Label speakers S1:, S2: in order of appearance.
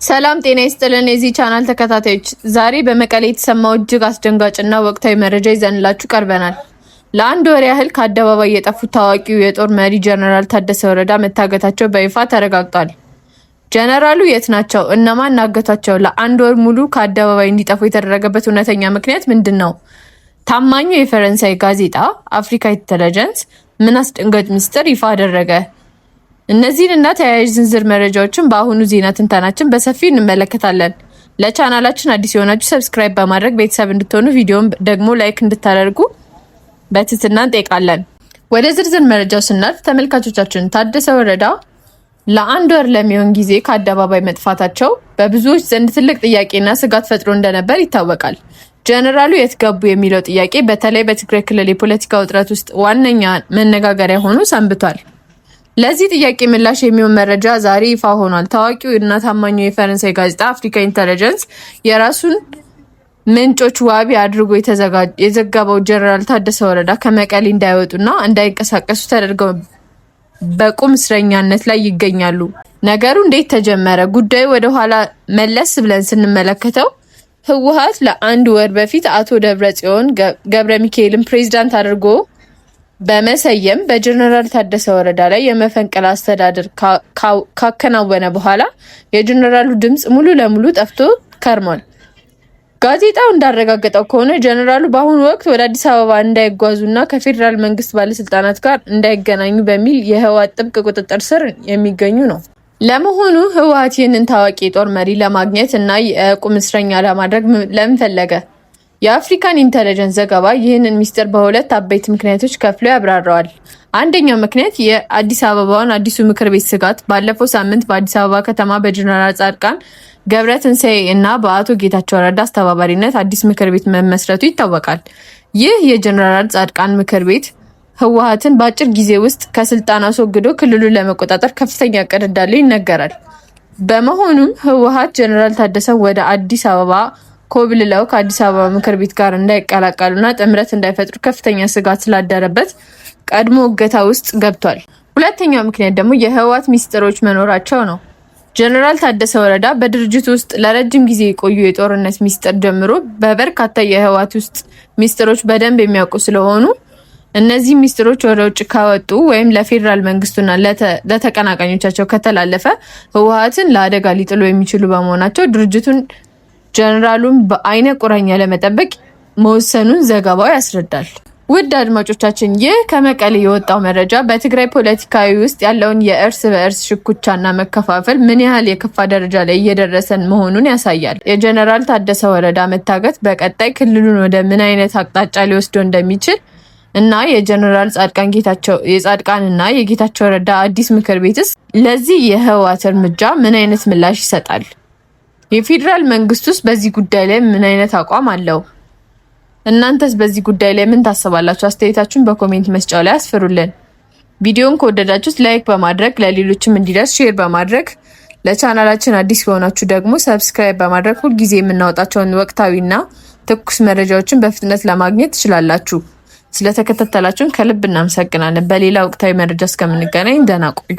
S1: ሰላም ጤና ይስጥልን የዚህ ቻናል ተከታታዮች፣ ዛሬ በመቀሌ የተሰማው እጅግ አስደንጋጭና ወቅታዊ መረጃ ይዘንላችሁ ቀርበናል። ለአንድ ወር ያህል ከአደባባይ የጠፉት ታዋቂው የጦር መሪ ጀነራል ታደሰ ወረዳ መታገታቸው በይፋ ተረጋግጧል። ጀነራሉ የት ናቸው? እነማን አገቷቸው? ለአንድ ወር ሙሉ ከአደባባይ እንዲጠፉ የተደረገበት እውነተኛ ምክንያት ምንድነው? ታማኙ የፈረንሳይ ጋዜጣ አፍሪካ ኢንተለጀንስ ምን አስደንጋጭ ሚስጥር ይፋ አደረገ? እነዚህንና ተያያዥ ዝርዝር መረጃዎችን በአሁኑ ዜና ትንታናችን በሰፊው እንመለከታለን። ለቻናላችን አዲስ የሆናችሁ ሰብስክራይብ በማድረግ ቤተሰብ እንድትሆኑ፣ ቪዲዮውን ደግሞ ላይክ እንድታደርጉ በትህትና እንጠይቃለን። ወደ ዝርዝር መረጃው ስናልፍ ተመልካቾቻችን ታደሰ ወረዳ ለአንድ ወር ለሚሆን ጊዜ ከአደባባይ መጥፋታቸው በብዙዎች ዘንድ ትልቅ ጥያቄና ስጋት ፈጥሮ እንደነበር ይታወቃል። ጀነራሉ የት ገቡ የሚለው ጥያቄ በተለይ በትግራይ ክልል የፖለቲካ ውጥረት ውስጥ ዋነኛ መነጋገሪያ ሆኖ ሰንብቷል። ለዚህ ጥያቄ ምላሽ የሚሆን መረጃ ዛሬ ይፋ ሆኗል። ታዋቂው እና ታማኙ የፈረንሳይ ጋዜጣ አፍሪካ ኢንተለጀንስ የራሱን ምንጮች ዋቢ አድርጎ የዘገበው ጀነራል ታደሰ ወረዳ ከመቀሌ እንዳይወጡና እንዳይንቀሳቀሱ ተደርገው በቁም እስረኛነት ላይ ይገኛሉ። ነገሩ እንዴት ተጀመረ? ጉዳዩ ወደ ኋላ መለስ ብለን ስንመለከተው ህወሓት ለአንድ ወር በፊት አቶ ደብረጽዮን ገብረ ሚካኤልን ፕሬዝዳንት አድርጎ በመሰየም በጀነራል ታደሰ ወረዳ ላይ የመፈንቅለ አስተዳደር ካከናወነ በኋላ የጀነራሉ ድምጽ ሙሉ ለሙሉ ጠፍቶ ከርሟል። ጋዜጣው እንዳረጋገጠው ከሆነ ጀነራሉ በአሁኑ ወቅት ወደ አዲስ አበባ እንዳይጓዙና ከፌዴራል መንግስት ባለስልጣናት ጋር እንዳይገናኙ በሚል የህወሓት ጥብቅ ቁጥጥር ስር የሚገኙ ነው። ለመሆኑ ህወሓት ይህንን ታዋቂ የጦር መሪ ለማግኘት እና የቁም እስረኛ ለማድረግ ለምን ፈለገ? የአፍሪካን ኢንተለጀንስ ዘገባ ይህንን ሚስጥር በሁለት አበይት ምክንያቶች ከፍሎ ያብራራዋል። አንደኛው ምክንያት የአዲስ አበባውን አዲሱ ምክር ቤት ስጋት ባለፈው ሳምንት በአዲስ አበባ ከተማ በጀነራል ጻድቃን ገብረትንሳኤ እና በአቶ ጌታቸው ረዳ አስተባባሪነት አዲስ ምክር ቤት መመስረቱ ይታወቃል። ይህ የጀነራል ጻድቃን ምክር ቤት ህወሓትን በአጭር ጊዜ ውስጥ ከስልጣን አስወግዶ ክልሉን ለመቆጣጠር ከፍተኛ እቅድ እንዳለው ይነገራል። በመሆኑም ህወሓት ጀነራል ታደሰ ወደ አዲስ አበባ ኮብልለው ከአዲስ አበባ ምክር ቤት ጋር እንዳይቀላቀሉና ጥምረት እንዳይፈጥሩ ከፍተኛ ስጋት ስላደረበት ቀድሞ እገታ ውስጥ ገብቷል። ሁለተኛው ምክንያት ደግሞ የህወሓት ሚስጥሮች መኖራቸው ነው። ጀነራል ታደሰ ወረዳ በድርጅቱ ውስጥ ለረጅም ጊዜ የቆዩ የጦርነት ሚስጥር ጀምሮ በበርካታ የህወሓት ውስጥ ሚስጥሮች በደንብ የሚያውቁ ስለሆኑ እነዚህ ሚስጥሮች ወደ ውጭ ካወጡ ወይም ለፌዴራል መንግስቱና ለተቀናቃኞቻቸው ከተላለፈ ህወሓትን ለአደጋ ሊጥሉ የሚችሉ በመሆናቸው ድርጅቱን ጀነራሉን በአይነ ቁራኛ ለመጠበቅ መወሰኑን ዘገባው ያስረዳል። ውድ አድማጮቻችን፣ ይህ ከመቀሌ የወጣው መረጃ በትግራይ ፖለቲካዊ ውስጥ ያለውን የእርስ በእርስ ሽኩቻና መከፋፈል ምን ያህል የከፋ ደረጃ ላይ እየደረሰን መሆኑን ያሳያል። የጀነራል ታደሰ ወረዳ መታገት በቀጣይ ክልሉን ወደ ምን አይነት አቅጣጫ ሊወስደው እንደሚችል እና የጀነራል ጻድቃንና የጌታቸው ረዳ አዲስ ምክር ቤትስ ለዚህ የህወሓት እርምጃ ምን አይነት ምላሽ ይሰጣል? የፌዴራል መንግስቱስ በዚህ ጉዳይ ላይ ምን አይነት አቋም አለው? እናንተስ በዚህ ጉዳይ ላይ ምን ታስባላችሁ? አስተያየታችሁን በኮሜንት መስጫው ላይ አስፍሩልን። ቪዲዮውን ከወደዳችሁት ላይክ በማድረግ ለሌሎችም እንዲደርስ ሼር በማድረግ ለቻናላችን አዲስ የሆናችሁ ደግሞ ሰብስክራይብ በማድረግ ሁልጊዜ የምናወጣቸውን ወቅታዊና ትኩስ መረጃዎችን በፍጥነት ለማግኘት ትችላላችሁ። ስለተከታተላችሁን ከልብ እናመሰግናለን። በሌላ ወቅታዊ መረጃ እስከምንገናኝ ደህና ቆዩ።